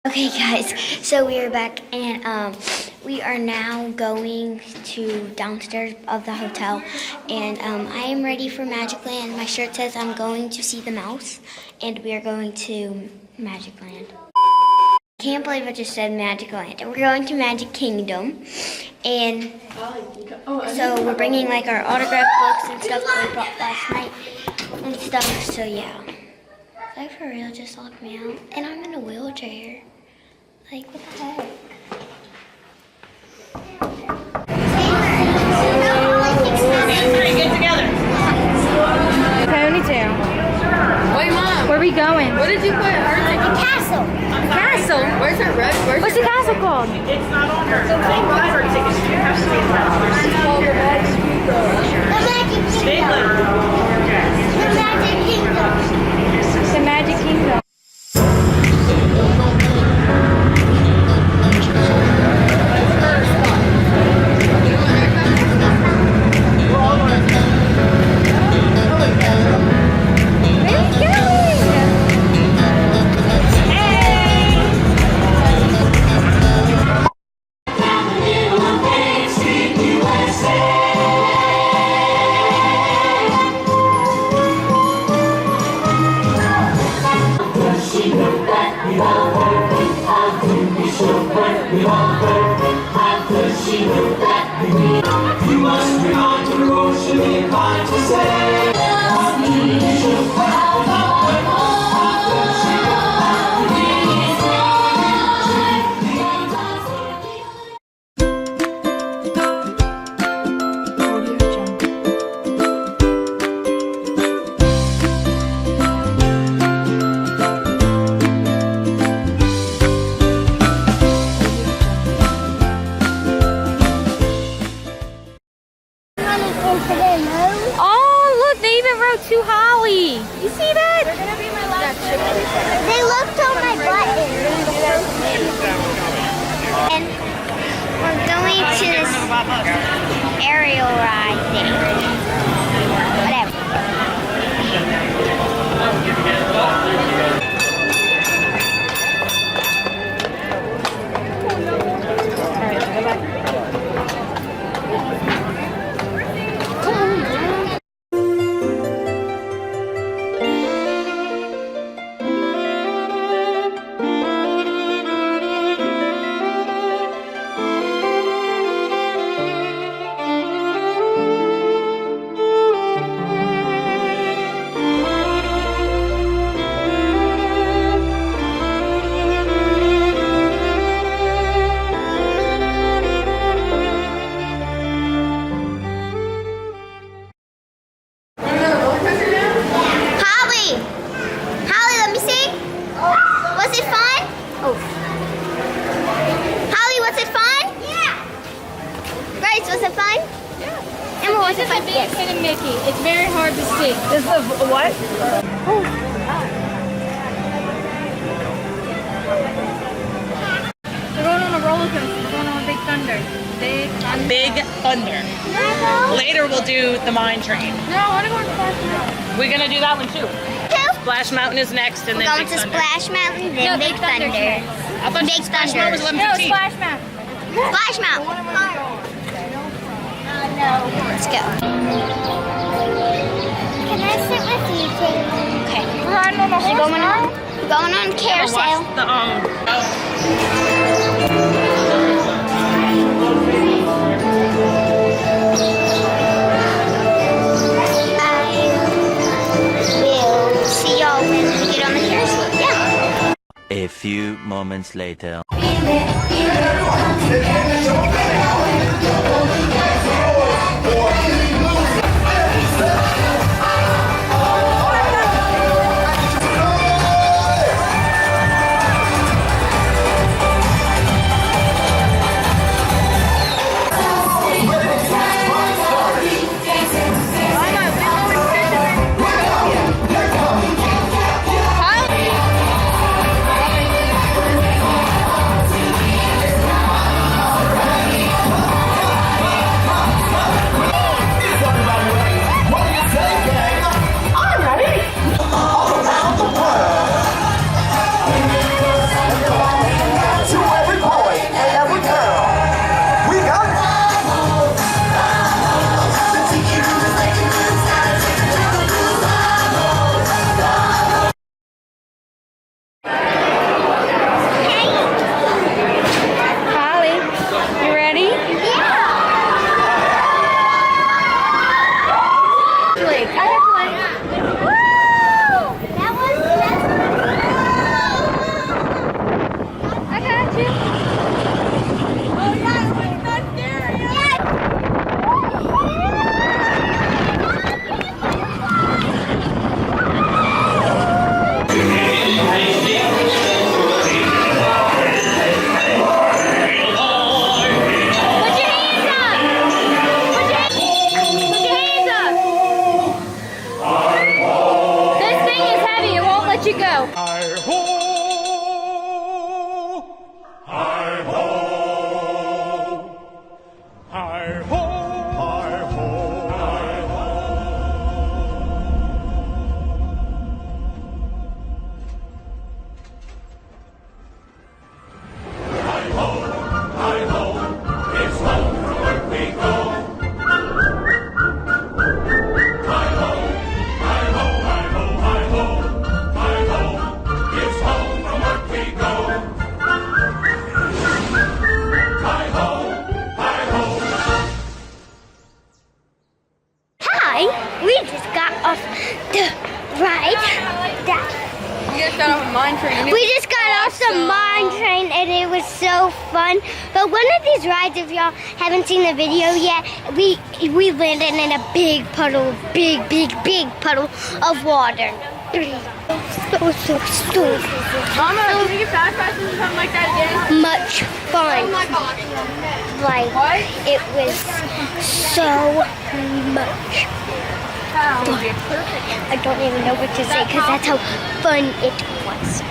Okay guys, so we are back and we are now going to downstairs of the hotel and I am ready for Magic Land. My shirt says I'm going to see the mouse and we are going to Magic Land. I can't believe I just said Magic Land. We're going to Magic Kingdom and so we're bringing like our autograph books and stuff that we brought last night and stuff, so yeah. Like for real, just locked me out and I'm in a wheelchair. Like, what the heck? Get together. Ponytail. Wait, Mom. Where are we going? What did you put? The castle. Castle? Where's her red? What's the castle called? It's not on her. You have to The Magic Kingdom. The Magic Kingdom. The Magic Kingdom. To Holly. You see that? They're gonna be my last They looked on my button. And we're going to this aerial ride thing. Was it fun? Yeah. Emma, was it fun? This is a big Mickey. It's very hard to see. This is a what? We're going on a roller coaster. We're going on a Big Thunder. Big Thunder. Later we'll do the mine train. No, I want to go on Splash Mountain. We're gonna do that one too. Splash Mountain is next, and we're then going Big to Thunder. Splash Mountain, then Big Thunder. I thought Big Splash Thunder. Mountain was 11:15. No, Splash Mountain. Splash Mountain. No. Let's go. Can I sit with you, too? Okay. We're riding on a horse. Going on carousel. The I will see y'all when we get on the carousel. Yeah. A few moments later. train and it was so fun. But one of these rides, if y'all haven't seen the video yet, we landed in a big puddle, big puddle of water. So stupid. Mama, can we get fast passes or something like that again? Much fun. Oh my gosh. Like, it was so much How? fun. I don't even know what to say because that's how fun it was.